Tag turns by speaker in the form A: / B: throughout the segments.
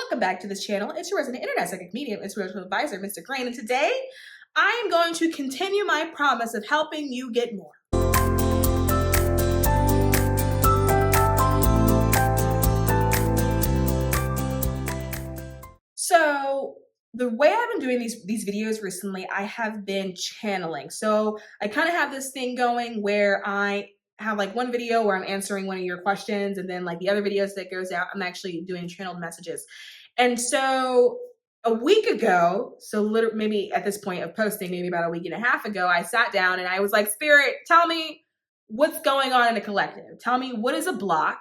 A: Welcome back to this channel. It's your resident internet psychic medium, and spiritual advisor, Mr. Grain, and today I am going to continue my promise of helping you get more. So the way I've been doing these videos recently, I have been channeling. So I kind of have this thing going where I have like one video where I'm answering one of your questions, and then like the other videos that goes out, I'm actually doing channeled messages. And so a week ago, so literally maybe at this point of posting, maybe about a week and a half ago, I sat down and I was like, Spirit, tell me what's going on in the collective. Tell me what is a block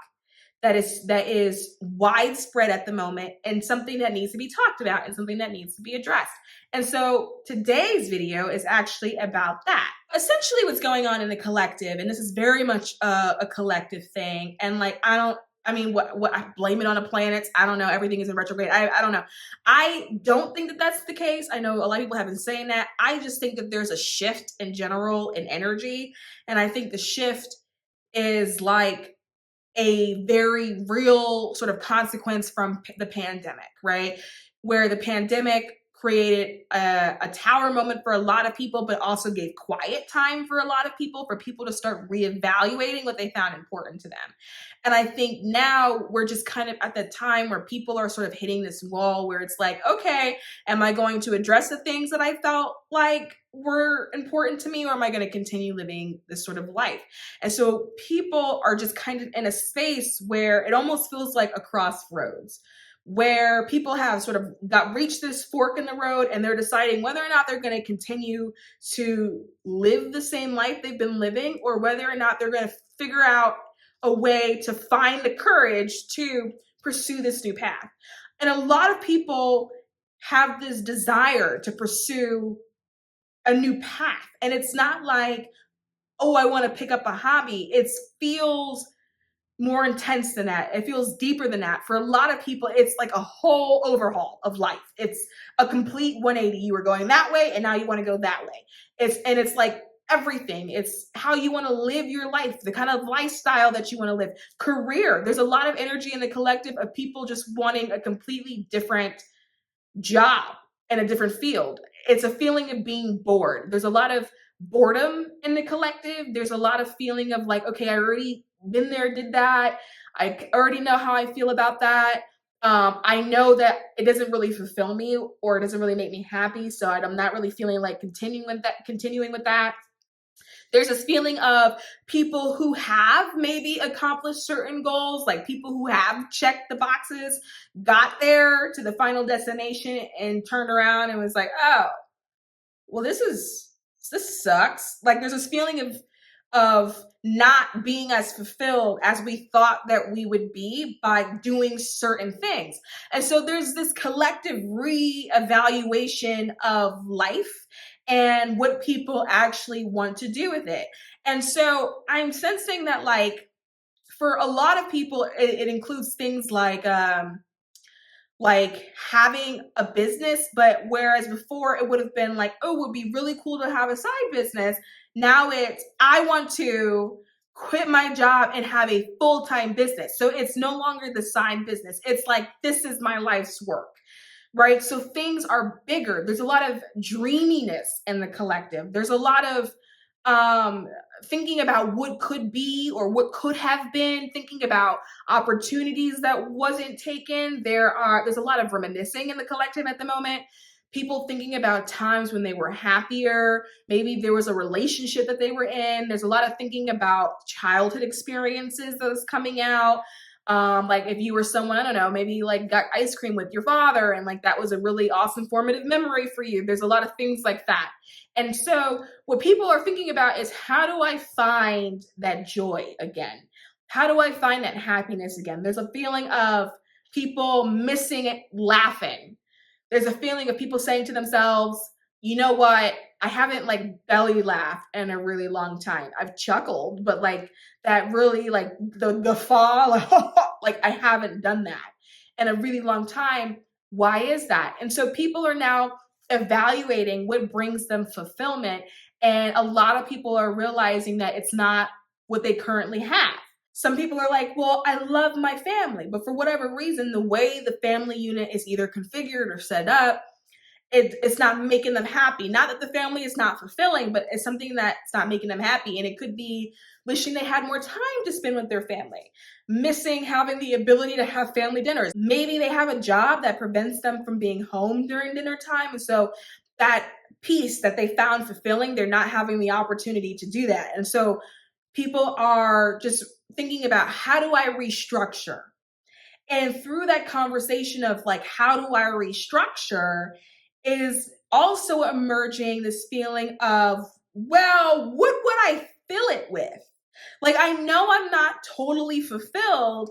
A: that is widespread at the moment and something that needs to be talked about and something that needs to be addressed. And so today's video is actually about that. Essentially what's going on in the collective, and this is very much a collective thing, and like what I blame it on the planets. I don't know. Everything is in retrograde. I don't know. I don't think that that's the case. I know a lot of people have been saying that. I just think that there's a shift in general in energy. And I think the shift is like a very real sort of consequence from the pandemic, right? Where the pandemic created a tower moment for a lot of people, but also gave quiet time for a lot of people, for people to start reevaluating what they found important to them. And I think now we're just kind of at the time where people are sort of hitting this wall where it's like, okay, am I going to address the things that I felt like were important to me, or am I going to continue living this sort of life? And so people are just kind of in a space where it almost feels like a crossroads, where people have sort of reached this fork in the road and they're deciding whether or not they're going to continue to live the same life they've been living, or whether or not they're going to figure out a way to find the courage to pursue this new path. And a lot of people have this desire to pursue a new path. And it's not like, oh, I want to pick up a hobby. It feels more intense than that. It feels deeper than that. For a lot of people, it's like a whole overhaul of life. It's a complete 180. You were going that way and now you want to go that way. It's like everything. It's how you want to live your life, the kind of lifestyle that you want to live. Career. There's a lot of energy in the collective of people just wanting a completely different job in a different field. It's a feeling of being bored. There's a lot of boredom in the collective. There's a lot of feeling of like, okay, I already been there, did that. I already know how I feel about that. I know that it doesn't really fulfill me, or it doesn't really make me happy. So I'm not really feeling like continuing with that. There's this feeling of people who have maybe accomplished certain goals, like people who have checked the boxes, got there to the final destination and turned around and was like, oh, well, this sucks. Like there's this feeling of not being as fulfilled as we thought that we would be by doing certain things. And so there's this collective reevaluation of life and what people actually want to do with it. And so I'm sensing that like for a lot of people, it includes things like having a business, but whereas before it would have been like, oh, it would be really cool to have a side business. Now it's, I want to quit my job and have a full-time business. So it's no longer the side business. It's like, this is my life's work, right? So things are bigger. There's a lot of dreaminess in the collective. There's a lot of thinking about what could be or what could have been, thinking about opportunities that wasn't taken. There's a lot of reminiscing in the collective at the moment. People thinking about times when they were happier. Maybe there was a relationship that they were in. There's a lot of thinking about childhood experiences that's coming out. Like if you were someone, I don't know, maybe like got ice cream with your father and like that was a really awesome formative memory for you. There's a lot of things like that. And so what people are thinking about is, how do I find that joy again? How do I find that happiness again? There's a feeling of people missing it, laughing. There's a feeling of people saying to themselves, you know what? I haven't like belly laughed in a really long time. I've chuckled, but like that really like the guffaw, like I haven't done that in a really long time. Why is that? And so people are now evaluating what brings them fulfillment. And a lot of people are realizing that it's not what they currently have. some people are like, well, I love my family, but for whatever reason, the way the family unit is either configured or set up, it's not making them happy. Not that the family is not fulfilling, but it's something that's not making them happy. And it could be wishing they had more time to spend with their family, missing having the ability to have family dinners. Maybe they have a job that prevents them from being home during dinner time. And so that piece that they found fulfilling, they're not having the opportunity to do that. And so people are just thinking about, how do I restructure? And through that conversation of like, how do I restructure, is also emerging this feeling of, well, what would I fill it with? Like, I know I'm not totally fulfilled,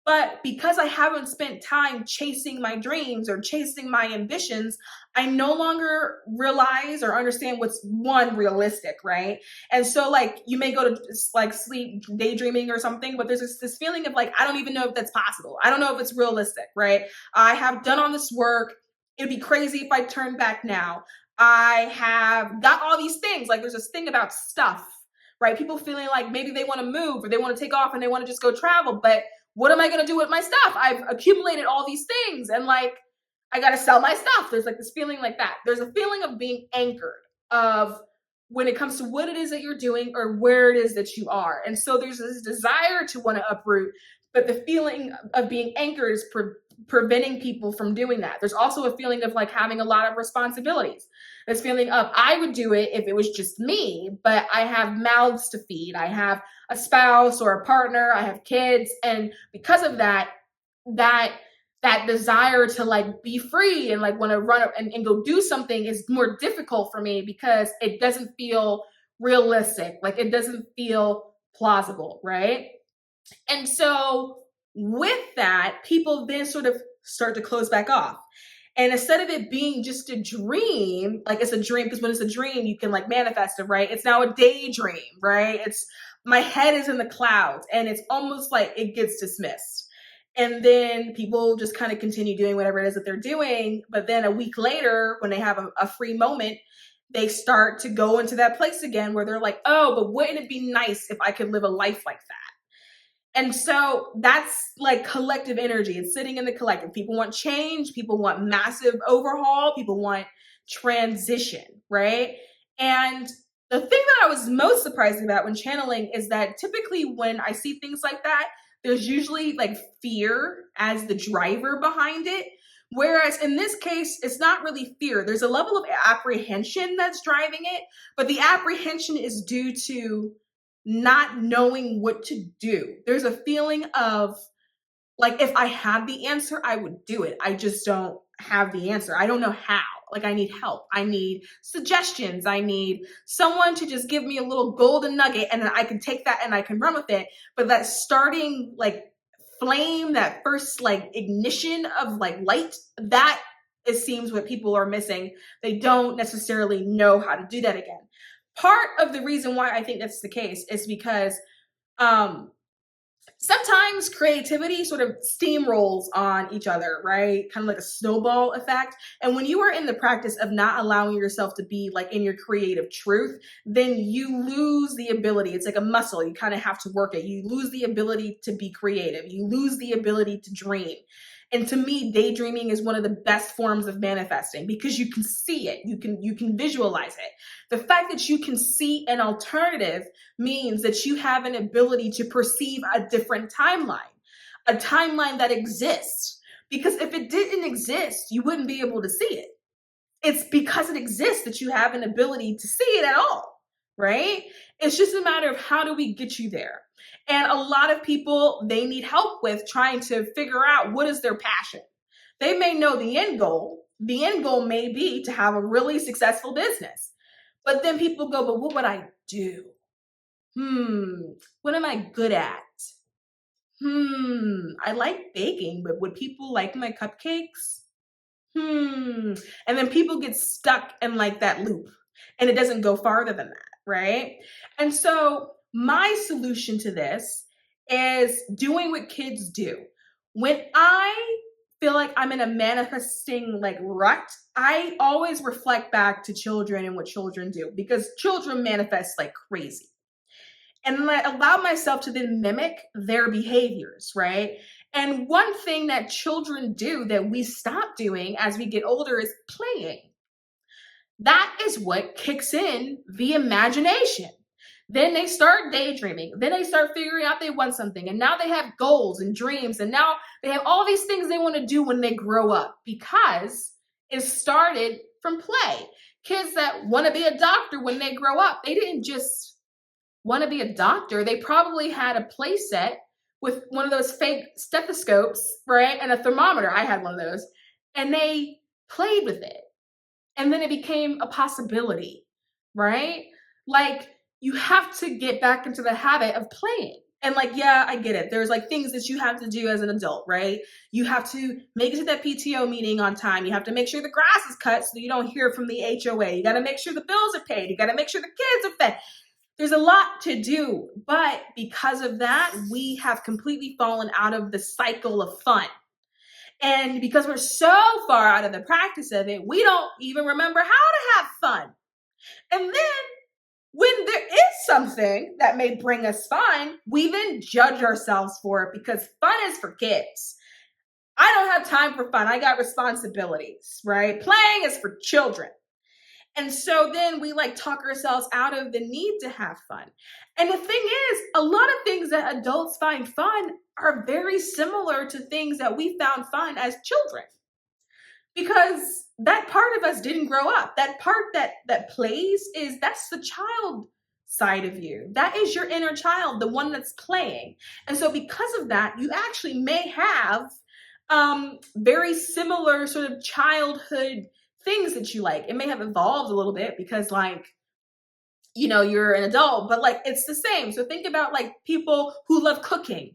A: but because I haven't spent time chasing my dreams or chasing my ambitions, I no longer realize or understand what's one realistic, right? And so, like, you may go to like sleep daydreaming or something, but there's this feeling of like, I don't even know if that's possible. I don't know if it's realistic, right? I have done all this work. It'd be crazy if I turned back now. I have got all these things. Like, there's this thing about stuff, right? People feeling like maybe they want to move or they want to take off and they want to just go travel, but what am I going to do with my stuff? I've accumulated all these things and like, I got to sell my stuff. There's like this feeling like that. There's a feeling of being anchored, of when it comes to what it is that you're doing or where it is that you are. And so there's this desire to want to uproot, but the feeling of being anchored is preventing people from doing that. There's also a feeling of like having a lot of responsibilities. This feeling of, I would do it if it was just me, but I have mouths to feed. I have a spouse or a partner, I have kids. And because of that, that desire to like be free and like want to run up and go do something is more difficult for me because it doesn't feel realistic. Like, it doesn't feel plausible, right? And so with that, people then sort of start to close back off. And instead of it being just a dream, like it's a dream, because when it's a dream, you can like manifest it, right? It's now a daydream, right? It's, my head is in the clouds and it's almost like it gets dismissed. And then people just kind of continue doing whatever it is that they're doing. But then a week later, when they have a free moment, they start to go into that place again where they're like, oh, but wouldn't it be nice if I could live a life like that? And so that's like collective energy. It's sitting in the collective. People want change. People want massive overhaul. People want transition, right? And the thing that I was most surprised about when channeling is that typically when I see things like that, there's usually like fear as the driver behind it. Whereas in this case, it's not really fear. There's a level of apprehension that's driving it, but the apprehension is due to not knowing what to do. There's a feeling of like, if I had the answer, I would do it. I just don't have the answer. I don't know how. Like, I need help. I need suggestions. I need someone to just give me a little golden nugget and then I can take that and I can run with it. But that starting like flame, that first like ignition of like light, that it seems what people are missing. They don't necessarily know how to do that again. Part of the reason why I think that's the case is because sometimes creativity sort of steamrolls on each other, right? Kind of like a snowball effect. And when you are in the practice of not allowing yourself to be like in your creative truth, then you lose the ability. It's like a muscle. You kind of have to work it. You lose the ability to be creative. You lose the ability to dream. And to me, daydreaming is one of the best forms of manifesting because you can see it. You can visualize it. The fact that you can see an alternative means that you have an ability to perceive a different timeline, a timeline that exists. Because if it didn't exist, you wouldn't be able to see it. It's because it exists that you have an ability to see it at all, right? It's just a matter of how do we get you there? And a lot of people, they need help with trying to figure out what is their passion. They may know the end goal. The end goal may be to have a really successful business. But then people go, but what would I do? What am I good at? I like baking, but would people like my cupcakes? And then people get stuck in like that loop and it doesn't go farther than that, right? And so my solution to this is doing what kids do. When I feel like I'm in a manifesting like rut, I always reflect back to children and what children do because children manifest like crazy. and allow myself to then mimic their behaviors, right? And one thing that children do that we stop doing as we get older is playing. That is what kicks in the imagination. Then they start daydreaming. Then they start figuring out they want something. And now they have goals and dreams. And now they have all these things they want to do when they grow up because it started from play. Kids that want to be a doctor when they grow up, they didn't just want to be a doctor. They probably had a play set with one of those fake stethoscopes, right? And a thermometer. I had one of those. And they played with it. And then it became a possibility, right? Like, you have to get back into the habit of playing. And like, yeah, I get it. There's like things that you have to do as an adult, right? You have to make it to that PTO meeting on time. You have to make sure the grass is cut so you don't hear from the HOA. You got to make sure the bills are paid. You got to make sure the kids are fed. There's a lot to do. But because of that, we have completely fallen out of the cycle of fun. And because we're so far out of the practice of it, we don't even remember how to have fun. And then when there is something that may bring us fun, we then judge ourselves for it because fun is for kids. I don't have time for fun. I got responsibilities, right? Playing is for children. And so then we like talk ourselves out of the need to have fun. And the thing is, a lot of things that adults find fun are very similar to things that we found fun as children. Because that part of us didn't grow up. That part that plays that's the child side of you. That is your inner child, the one that's playing. And so because of that, you actually may have very similar sort of childhood things that you like. It may have evolved a little bit because like, you know, you're an adult, but like it's the same. So think about like people who love cooking.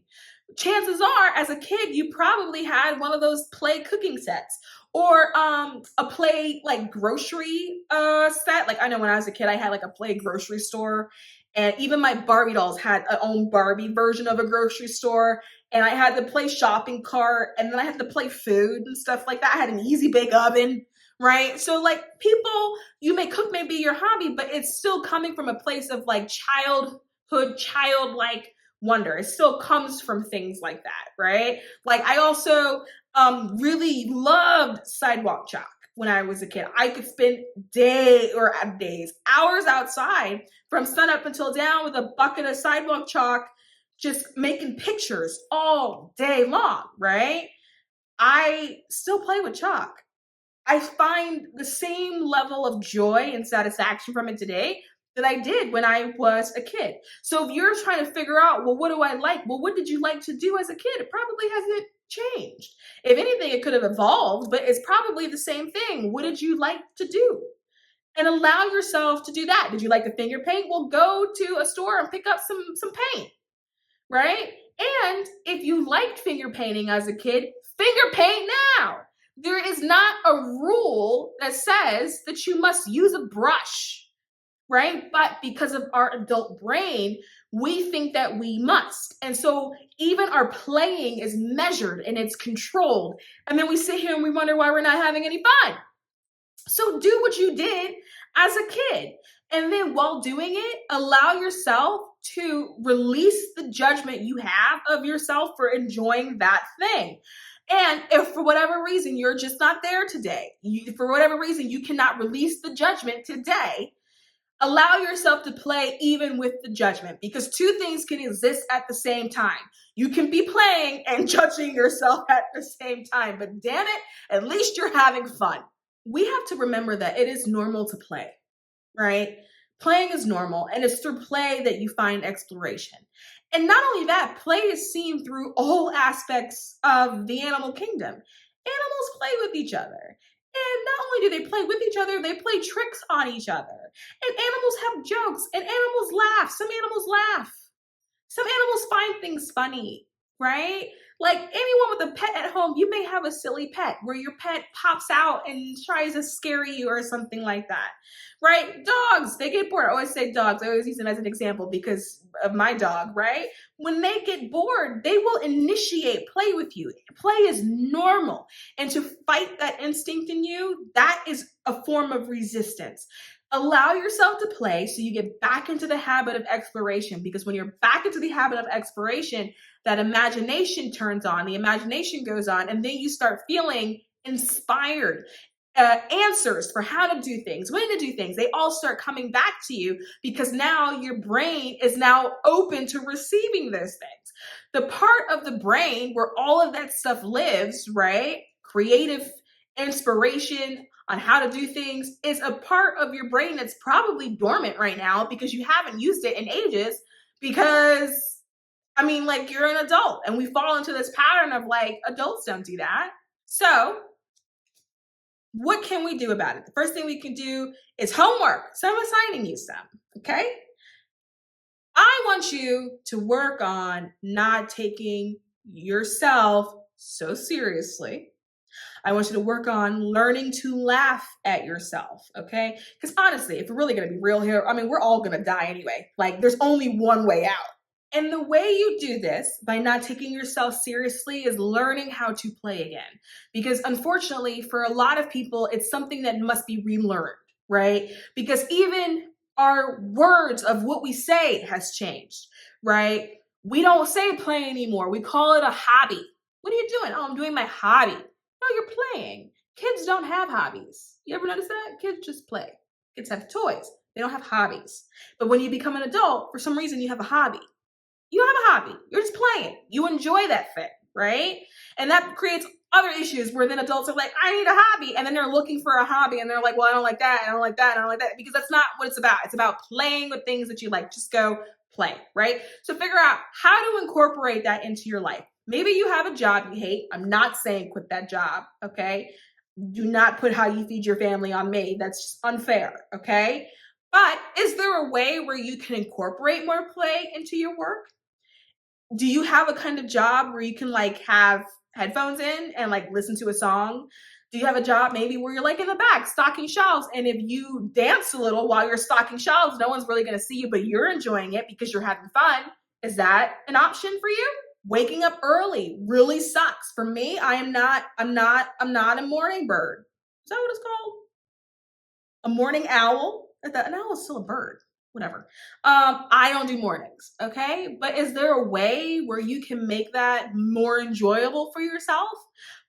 A: Chances are as a kid, you probably had one of those play cooking sets or a play like grocery set. Like I know when I was a kid, I had like a play grocery store. And even my Barbie dolls had their own Barbie version of a grocery store. And I had the play shopping cart. And then I had to play food and stuff like that. I had an easy bake oven, right? So like people, you may cook may be your hobby, but it's still coming from a place of like childhood, childlike wonder. It still comes from things like that, right? Like I also really loved sidewalk chalk when I was a kid. I could spend days, hours outside from sun up until down with a bucket of sidewalk chalk, just making pictures all day long, right? I still play with chalk. I find the same level of joy and satisfaction from it today that I did when I was a kid. So if you're trying to figure out, well, what do I like? Well, what did you like to do as a kid? It probably hasn't changed. If anything, it could have evolved, but it's probably the same thing. What did you like to do? And allow yourself to do that. Did you like to finger paint? Well, go to a store and pick up some paint, right? And if you liked finger painting as a kid, finger paint now. There is not a rule that says that you must use a brush, right? But because of our adult brain, we think that we must. And so even our playing is measured and it's controlled. And then we sit here and we wonder why we're not having any fun. So do what you did as a kid. And then while doing it, allow yourself to release the judgment you have of yourself for enjoying that thing. And if for whatever reason you're just not there today, for whatever reason you cannot release the judgment today, allow yourself to play even with the judgment, because two things can exist at the same time. You can be playing and judging yourself at the same time, but damn it, at least you're having fun. We have to remember that it is normal to play, right? Playing is normal, and it's through play that you find exploration. And not only that, play is seen through all aspects of the animal kingdom. Animals play with each other. And not only do they play with each other, they play tricks on each other. And animals have jokes, and animals laugh. Some animals laugh. Some animals find things funny, right? Like anyone with a pet at home, you may have a silly pet where your pet pops out and tries to scare you or something like that, right? Dogs, they get bored. I always say dogs. I always use them as an example because of my dog, right? When they get bored, they will initiate play with you. Play is normal. And to fight that instinct in you, that is a form of resistance. Allow yourself to play so you get back into the habit of exploration, because when you're back into the habit of exploration, that imagination turns on, the imagination goes on, and then you start feeling inspired. Answers for how to do things, when to do things, they all start coming back to you because now your brain is now open to receiving those things. The part of the brain where all of that stuff lives, right? Creative inspiration on how to do things is a part of your brain that's probably dormant right now because you haven't used it in ages. Because, I mean, like, you're an adult and we fall into this pattern of like, adults don't do that. So, what can we do about it? The first thing we can do is homework. So I'm assigning you some, okay? I want you to work on not taking yourself so seriously. I want you to work on learning to laugh at yourself, okay? Because honestly, if we're really gonna be real here, I mean, we're all gonna die anyway. Like, there's only one way out. And the way you do this by not taking yourself seriously is learning how to play again. Because unfortunately, for a lot of people, it's something that must be relearned, right? Because even our words of what we say has changed, right? We don't say play anymore. We call it a hobby. What are you doing? Oh, I'm doing my hobby. No, you're playing. Kids don't have hobbies. You ever notice that? Kids just play. Kids have toys. They don't have hobbies. But when you become an adult, for some reason, you have a hobby. You have a hobby. You're just playing. You enjoy that thing, right? And that creates other issues where then adults are like, I need a hobby. And then they're looking for a hobby and they're like, well, I don't like that. I don't like that. I don't like that. Because that's not what it's about. It's about playing with things that you like. Just go play, right? So figure out how to incorporate that into your life. Maybe you have a job you hate. I'm not saying quit that job, okay? Do not put how you feed your family on me. That's just unfair, okay? But is there a way where you can incorporate more play into your work? Do you have a kind of job where you can like have headphones in and like listen to a song? Do you have a job maybe where you're like in the back stocking shelves, and if you dance a little while you're stocking shelves, no one's really going to see you, but you're enjoying it because you're having fun? Is that an option for you? Waking up early really sucks. For me, I'm not a morning bird. Is that what it's called? A morning owl? An owl is still a bird. Whatever. I don't do mornings, okay? But is there a way where you can make that more enjoyable for yourself?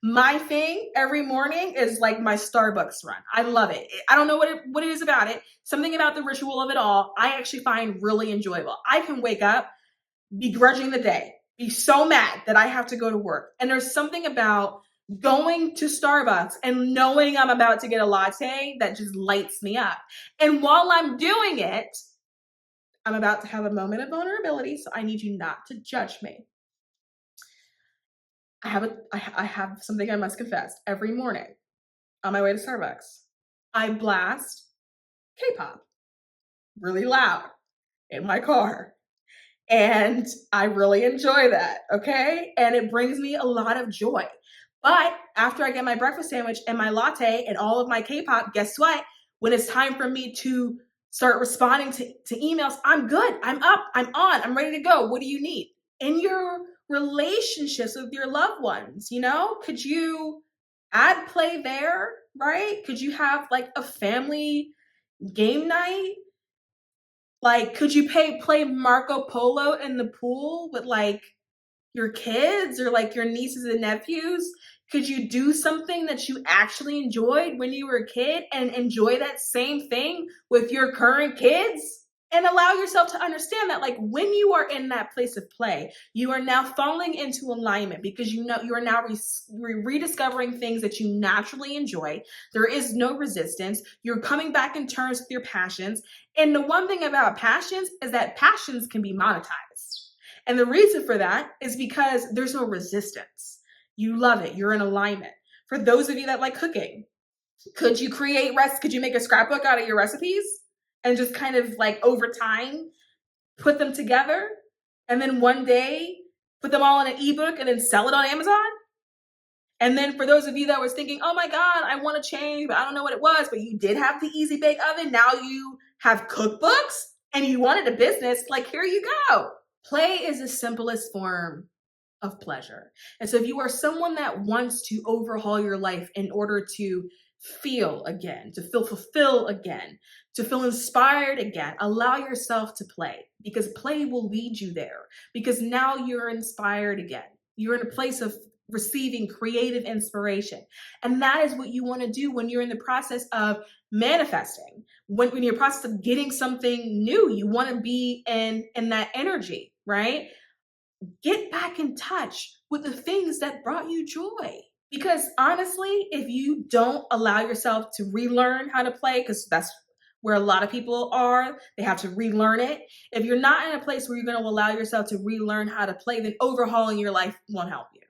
A: My thing every morning is like my Starbucks run. I love it. I don't know what it is about it. Something about the ritual of it all, I actually find really enjoyable. I can wake up begrudging the day, be so mad that I have to go to work. And there's something about going to Starbucks and knowing I'm about to get a latte that just lights me up. And while I'm doing it, I'm about to have a moment of vulnerability, so I need you not to judge me. I have something I must confess. Every morning on my way to Starbucks, I blast K-pop really loud in my car. And I really enjoy that, okay? And it brings me a lot of joy. But after I get my breakfast sandwich and my latte and all of my K-pop, guess what? When it's time for me to start responding to emails, I'm good. I'm up. I'm on. I'm ready to go. What do you need? In your relationships with your loved ones, could you add play there, right? Could you have like a family game night? Like, could you play Marco Polo in the pool with like your kids or like your nieces and nephews? Could you do something that you actually enjoyed when you were a kid and enjoy that same thing with your current kids? And allow yourself to understand that, like, when you are in that place of play, you are now falling into alignment because you are now rediscovering things that you naturally enjoy. There is no resistance. You're coming back in terms with your passions. And the one thing about passions is that passions can be monetized. And the reason for that is because there's no resistance. You love it. You're in alignment. For those of you that like cooking, could you make a scrapbook out of your recipes and just kind of like over time put them together and then one day put them all in an ebook and then sell it on Amazon? And then for those of you that was thinking, oh my God, I want to change, but I don't know what it was, but you did have the Easy Bake Oven. Now you have cookbooks and you wanted a business. Like, here you go. Play is the simplest form of pleasure. And so if you are someone that wants to overhaul your life in order to feel again, to feel fulfilled again, to feel inspired again. Allow yourself to play, because play will lead you there, because now you're inspired again. You're in a place of receiving creative inspiration. And that is what you want to do when you're in the process of manifesting. When you're in the process of getting something new, you want to be in that energy, right? Get back in touch with the things that brought you joy. Because honestly, if you don't allow yourself to relearn how to play, because that's where a lot of people are, they have to relearn it. If you're not in a place where you're going to allow yourself to relearn how to play, then overhauling your life won't help you.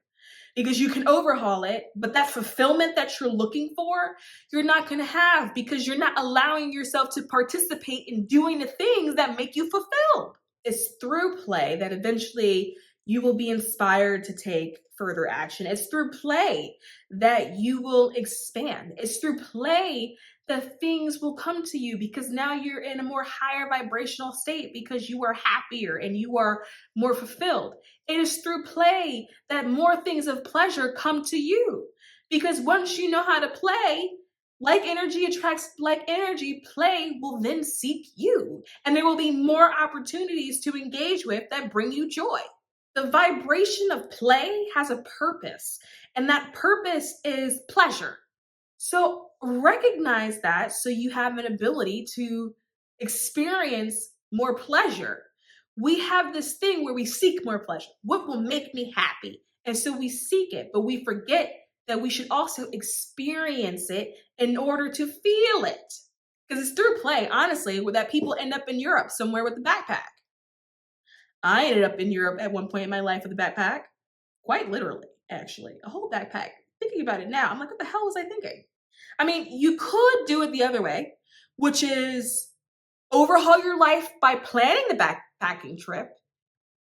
A: Because you can overhaul it, but that fulfillment that you're looking for, you're not going to have, because you're not allowing yourself to participate in doing the things that make you fulfilled. It's through play that eventually you will be inspired to take further action. It's through play that you will expand. It's through play that things will come to you, because now you're in a more higher vibrational state, because you are happier and you are more fulfilled. It is through play that more things of pleasure come to you, because once you know how to play, like energy attracts like energy, play will then seek you, and there will be more opportunities to engage with that bring you joy. The vibration of play has a purpose, and that purpose is pleasure. So recognize that, so you have an ability to experience more pleasure. We have this thing where we seek more pleasure. What will make me happy? And so we seek it, but we forget that we should also experience it in order to feel it. Because it's through play, honestly, that people end up in Europe somewhere with a backpack. I ended up in Europe at one point in my life with a backpack. Quite literally, actually. A whole backpack. Thinking about it now, I'm like, what the hell was I thinking? I mean, you could do it the other way, which is overhaul your life by planning the backpacking trip,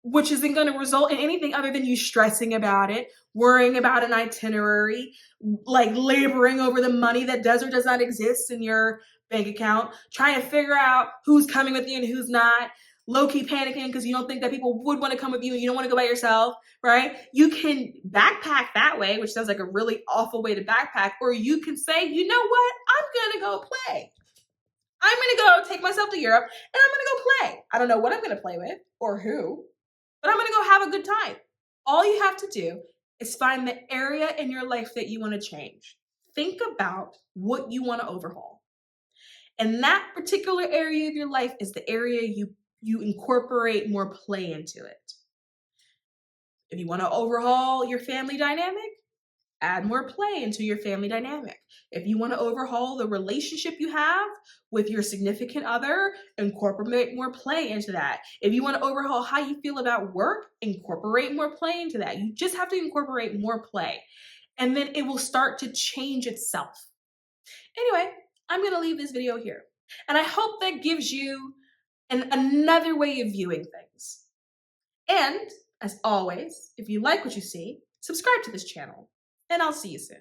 A: which isn't going to result in anything other than you stressing about it, worrying about an itinerary, like laboring over the money that does or does not exist in your bank account, trying to figure out who's coming with you and who's not, low-key panicking because you don't think that people would want to come with you and you don't want to go by yourself, right? You can backpack that way, which sounds like a really awful way to backpack, or you can say, you know what? I'm going to go play. I'm going to go take myself to Europe and I'm going to go play. I don't know what I'm going to play with or who, but I'm going to go have a good time. All you have to do is find the area in your life that you want to change. Think about what you want to overhaul. And that particular area of your life is the area you incorporate more play into it. If you want to overhaul your family dynamic, add more play into your family dynamic. If you want to overhaul the relationship you have with your significant other, incorporate more play into that. If you want to overhaul how you feel about work, incorporate more play into that. You just have to incorporate more play, and then it will start to change itself. Anyway, I'm going to leave this video here, and I hope that gives you another way of viewing things. And as always, if you like what you see, subscribe to this channel, and I'll see you soon.